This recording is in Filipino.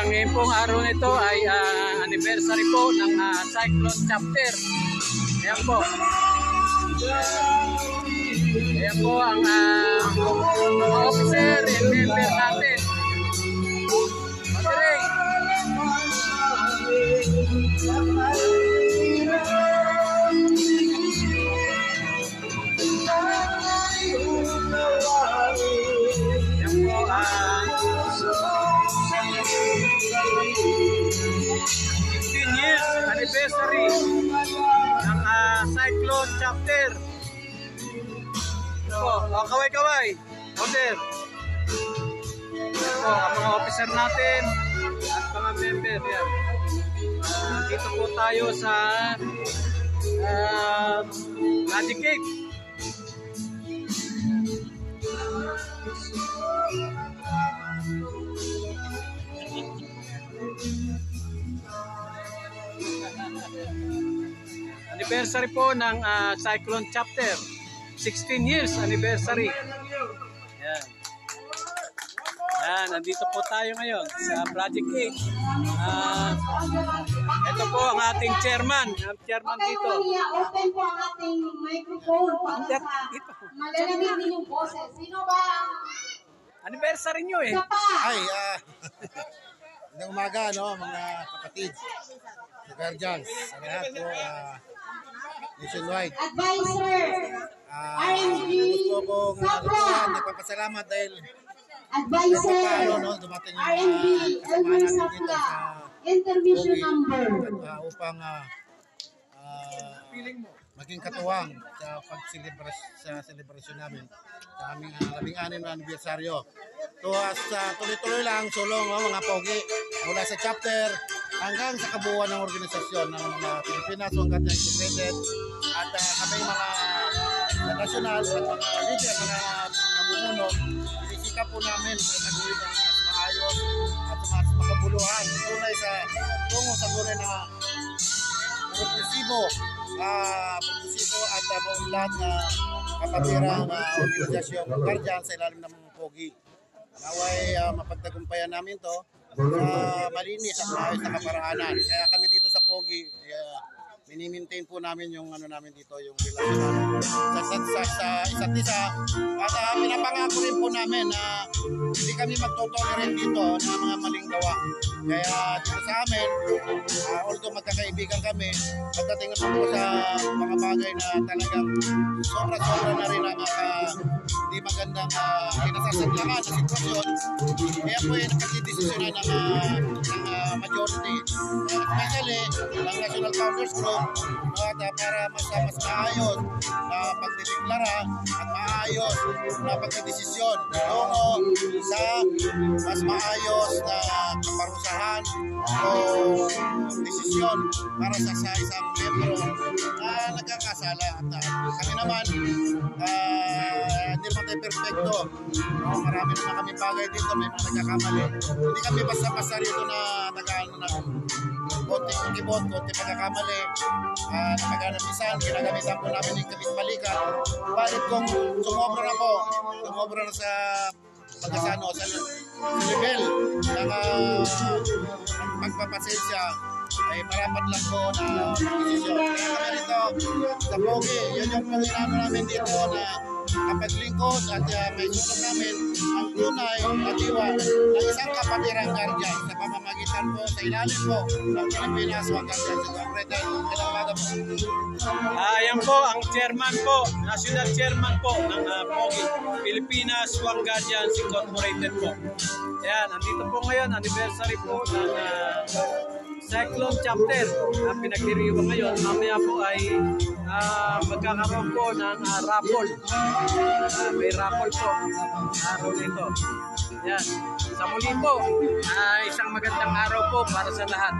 Ngayon pong araw nito ay anniversary po ng Cyclone Chapter. Ayan po. Ayan po ang officer and member natin. Matiring. Ayan po 15 years anniversary ng Cyclone Chapter. Kaway-kaway, order. Ang mga officer natin at mga member yan. Dito po tayo sa Magic Cake. Anniversary po ng Cyclone Chapter. 16 years anniversary. Yan. Yan, nandito po tayo ngayon sa Project 8. Ito po ang ating chairman. Ang chairman dito. Open po ang ating microphone para sa malalamig din yung boses. Sino ba ang anniversary nyo eh? Ay, magandang umaga, no, mga kapatid, mga guardians, sa lahat po, nationwide. advisor? RMG Gusto kong nagpapasalamat dahil Advisor, dumating RMG Elmer Sapla, intervention number. Upang maging katuwang sa celebration namin sa aming 16 na anibersaryo. Tuloy-tuloy lang, sulong mga pogi mula sa chapter hanggang sa kabuuan ng organisasyon ng mga Pilipinas Wanggat Integrated at kami mga national at mga leader na namumuno. Sisikap po namin na nagawin ang mas maayos at mas makabuluhan tungo sa tunay na progresibo at buong lahat na kapatirang organisasyon guardian sa ilalim ng mga pogi. Naway mapagtagumpayan namin to malinis at maayos na kaparaanan. Kaya kami dito sa pogi, mini-maintain po namin yung namin dito, yung relasyon sa isa't isa. At pinapangako rin po namin na hindi kami magtotolerate dito ng mga maling gawa. Kaya dito sa amin, although magkakaibigan kami, pagdating naman po sa mga bagay na talagang sobra-sobra na rin ang hindi magandang kinasasadlangan na sitwasyon, kaya po yung napagdidesisyonan ng majority, especially ng National Founders Group, para mas maayos na pagdideklara at maayos na pagdidesisyon tungo sa mas maayos na kaparusahan o desisyon para sa isang membro na nagkakasala. At kami naman, hindi naman tayo perfecto. Marami naman kami bagay dito, may mga nagkakamali. Hindi kami basta-basta rito na nag-ano na konting kibot, konting pagkakamali, na maganabisan, ginagamitan po namin yung kabit-balikan. Balit kung sumobra na sa pagkasano sa level ng magpapasensya, ay marapat lang po na desisyon. Kaya kami rito sa pogi, yun yung panginano namin dito na kapaglingkod at may sulong namin ang tunay na diwa ng isang kapatirang guardian sa pamamagitan po sa ilalim po ng Pilipinas Wanggat Integrated. Kailangan po. Ayan po ang chairman po, national chairman po ng POGI, Pilipinas Wanggat Incorporated po. Ayan, andito po ngayon, anniversary po ng Cyclone Chapter na pinagdiriwang ngayon. Mamaya po ay magkakaroon po ng raffle. May raffle po araw nito. Yan. Sa muli po, isang magandang araw po para sa lahat.